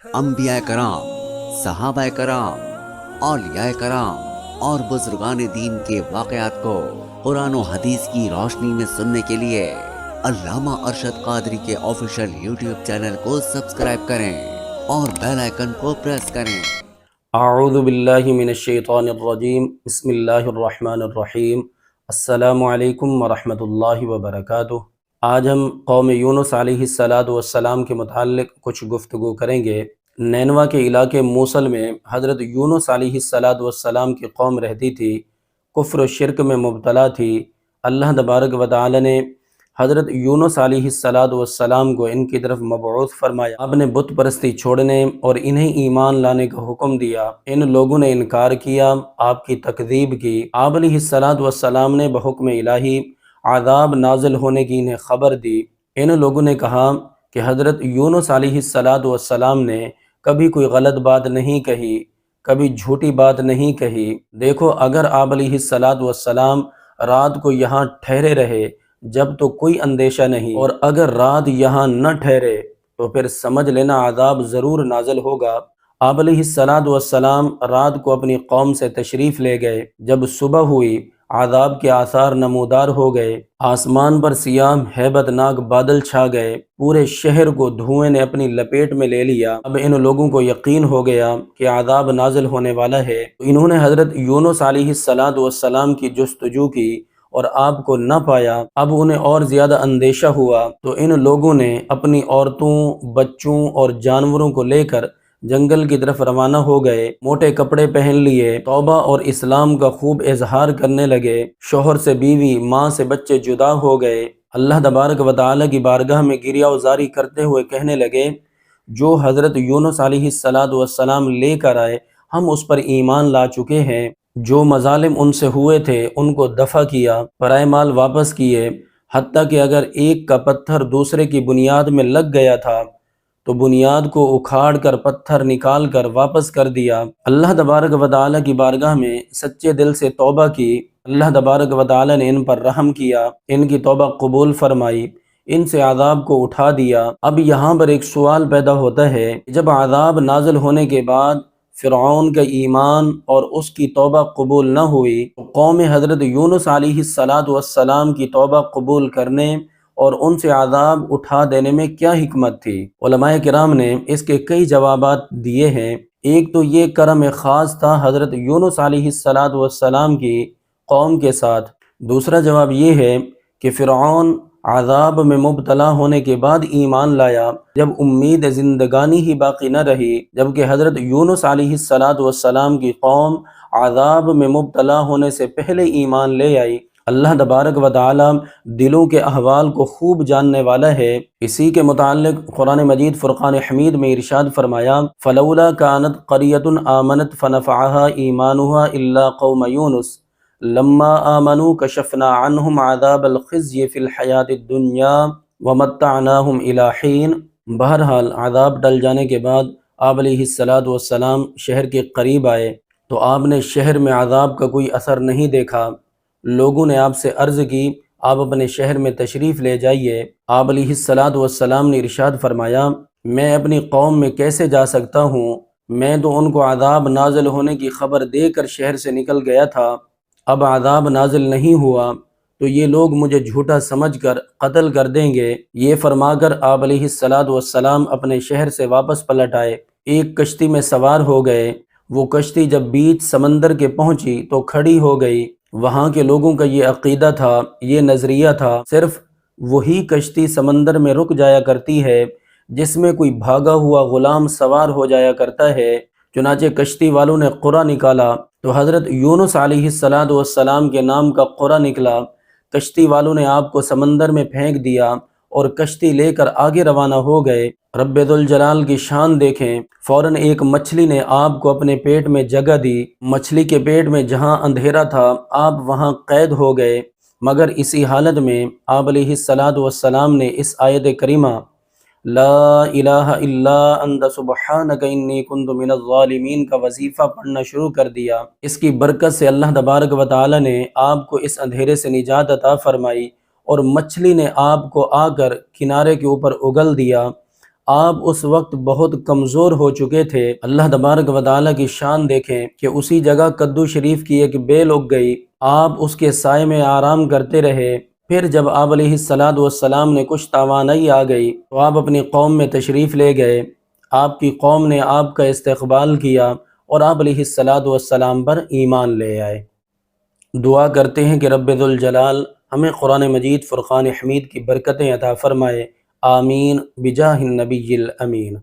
انبیاء کرام، صحابہ کرام، اولیاء کرام اور بزرگان دین کے واقعات کو قرآن و حدیث کی روشنی میں سننے کے لیے علامہ ارشد قادری کے آفیشیل یوٹیوب چینل کو سبسکرائب کریں اور بیل آئیکن کو پریس کریں۔ اعوذ باللہ من الشیطان الرجیم، بسم اللہ الرحمن الرحیم۔ السلام علیکم ورحمۃ اللہ وبرکاتہ۔ آج ہم قوم یونس علیہ السلام کے متعلق کچھ گفتگو کریں گے۔ نینوا کے علاقے موصل میں حضرت یونس علیہ السلام کی قوم رہتی تھی، کفر و شرک میں مبتلا تھی۔ اللہ تبارک و تعالی نے حضرت یونس علیہ السلام کو ان کی طرف مبعوث فرمایا۔ آپ نے بت پرستی چھوڑنے اور انہیں ایمان لانے کا حکم دیا۔ ان لوگوں نے انکار کیا، آپ کی تکذیب کی۔ آپ علیہ السلام نے بحکم الہی عذاب نازل ہونے کی انہیں خبر دی۔ ان لوگوں نے کہا کہ حضرت یونس علیہ السلام نے کبھی کوئی غلط بات نہیں کہی، کبھی جھوٹی بات نہیں کہی۔ دیکھو، اگر آپ علیہ السلام رات کو یہاں ٹھہرے رہے جب تو کوئی اندیشہ نہیں، اور اگر رات یہاں نہ ٹھہرے تو پھر سمجھ لینا عذاب ضرور نازل ہوگا۔ آپ علیہ السلام رات کو اپنی قوم سے تشریف لے گئے۔ جب صبح ہوئی، عذاب کے آثار نمودار ہو گئے۔ آسمان پر سیاہ ہیبت ناک بادل چھا گئے، پورے شہر کو دھوئیں نے اپنی لپیٹ میں لے لیا۔ اب ان لوگوں کو یقین ہو گیا کہ عذاب نازل ہونے والا ہے، تو انہوں نے حضرت یونس علیہ السلام کی جستجو کی اور آپ کو نہ پایا۔ اب انہیں اور زیادہ اندیشہ ہوا، تو ان لوگوں نے اپنی عورتوں، بچوں اور جانوروں کو لے کر جنگل کی طرف روانہ ہو گئے۔ موٹے کپڑے پہن لیے، توبہ اور اسلام کا خوب اظہار کرنے لگے۔ شوہر سے بیوی، ماں سے بچے جدا ہو گئے۔ اللہ تبارک و تعالی کی بارگاہ میں گریہ وزاری کرتے ہوئے کہنے لگے، جو حضرت یونس علیہ السلام لے کر آئے ہم اس پر ایمان لا چکے ہیں۔ جو مظالم ان سے ہوئے تھے ان کو دفع کیا، پرائے مال واپس کیے، حتیٰ کہ اگر ایک کا پتھر دوسرے کی بنیاد میں لگ گیا تھا تو بنیاد کو اکھاڑ کر پتھر نکال کر واپس کر دیا۔ اللہ تبارک و تعالی کی بارگاہ میں سچے دل سے توبہ کی۔ اللہ تبارک و تعالی نے ان پر رحم کیا، ان کی توبہ قبول فرمائی، ان سے عذاب کو اٹھا دیا۔ اب یہاں پر ایک سوال پیدا ہوتا ہے، جب عذاب نازل ہونے کے بعد فرعون کا ایمان اور اس کی توبہ قبول نہ ہوئی، تو قوم حضرت یونس علیہ السلام کی توبہ قبول کرنے اور ان سے عذاب اٹھا دینے میں کیا حکمت تھی؟ علماء کرام نے اس کے کئی جوابات دیے ہیں۔ ایک تو یہ کرم خاص تھا حضرت یونس علیہ السلام کی قوم کے ساتھ۔ دوسرا جواب یہ ہے کہ فرعون عذاب میں مبتلا ہونے کے بعد ایمان لایا، جب امید زندگانی ہی باقی نہ رہی، جبکہ حضرت یونس علیہ السلام کی قوم عذاب میں مبتلا ہونے سے پہلے ایمان لے آئی۔ اللہ تبارک و تعالی دلوں کے احوال کو خوب جاننے والا ہے۔ اسی کے متعلق قرآن مجید فرقان حمید میں ارشاد فرمایا، فلولا كانت قرية آمنت فنفعها ایمانها الا قوم یونس لما آمنوا کشفنا عنهم عذاب الخزي في الحیات الدنیا ومتعناهم الى حین۔ بہرحال عذاب ٹل جانے کے بعد آپ علیہ السلام شہر کے قریب آئے تو آپ نے شہر میں عذاب کا کوئی اثر نہیں دیکھا۔ لوگوں نے آپ سے عرض کی، آپ اپنے شہر میں تشریف لے جائیے۔ آپ علیہ السلام نے ارشاد فرمایا، میں اپنی قوم میں کیسے جا سکتا ہوں؟ میں تو ان کو عذاب نازل ہونے کی خبر دے کر شہر سے نکل گیا تھا، اب عذاب نازل نہیں ہوا تو یہ لوگ مجھے جھوٹا سمجھ کر قتل کر دیں گے۔ یہ فرما کر آپ علیہ السلام اپنے شہر سے واپس پلٹ آئے، ایک کشتی میں سوار ہو گئے۔ وہ کشتی جب بیچ سمندر کے پہنچی تو کھڑی ہو گئی۔ وہاں کے لوگوں کا یہ عقیدہ تھا، یہ نظریہ تھا، صرف وہی کشتی سمندر میں رک جایا کرتی ہے جس میں کوئی بھاگا ہوا غلام سوار ہو جایا کرتا ہے۔ چنانچہ کشتی والوں نے قرعہ نکالا تو حضرت یونس علیہ السلام کے نام کا قرعہ نکلا۔ کشتی والوں نے آپ کو سمندر میں پھینک دیا اور کشتی لے کر آگے روانہ ہو گئے۔ رب ذوالجلال کی شان دیکھیں، فوراً ایک مچھلی نے آپ کو اپنے پیٹ میں جگہ دی۔ مچھلی کے پیٹ میں جہاں اندھیرا تھا آپ وہاں قید ہو گئے، مگر اسی حالت میں آپ علیہ السلام نے اس آیت کریمہ لا الہ الا انت سبحانک انی کنت من الظالمین کا وظیفہ پڑھنا شروع کر دیا۔ اس کی برکت سے اللہ تبارک و تعالی نے آپ کو اس اندھیرے سے نجات عطا فرمائی اور مچھلی نے آپ کو آ کر کنارے کے اوپر اگل دیا۔ آپ اس وقت بہت کمزور ہو چکے تھے۔ اللہ تبارک و تعالیٰ کی شان دیکھیں کہ اسی جگہ کدو شریف کی ایک بیل اگ گئی، آپ اس کے سائے میں آرام کرتے رہے۔ پھر جب آپ علیہ السلام نے کچھ توانائی آ گئی تو آپ اپنی قوم میں تشریف لے گئے۔ آپ کی قوم نے آپ کا استقبال کیا اور آپ علیہ السلام پر ایمان لے آئے۔ دعا کرتے ہیں کہ رب ذوالجلال ہمیں قرآن مجید فرقان حمید کی برکتیں عطا فرمائے، آمین بجاہ النبی الامین۔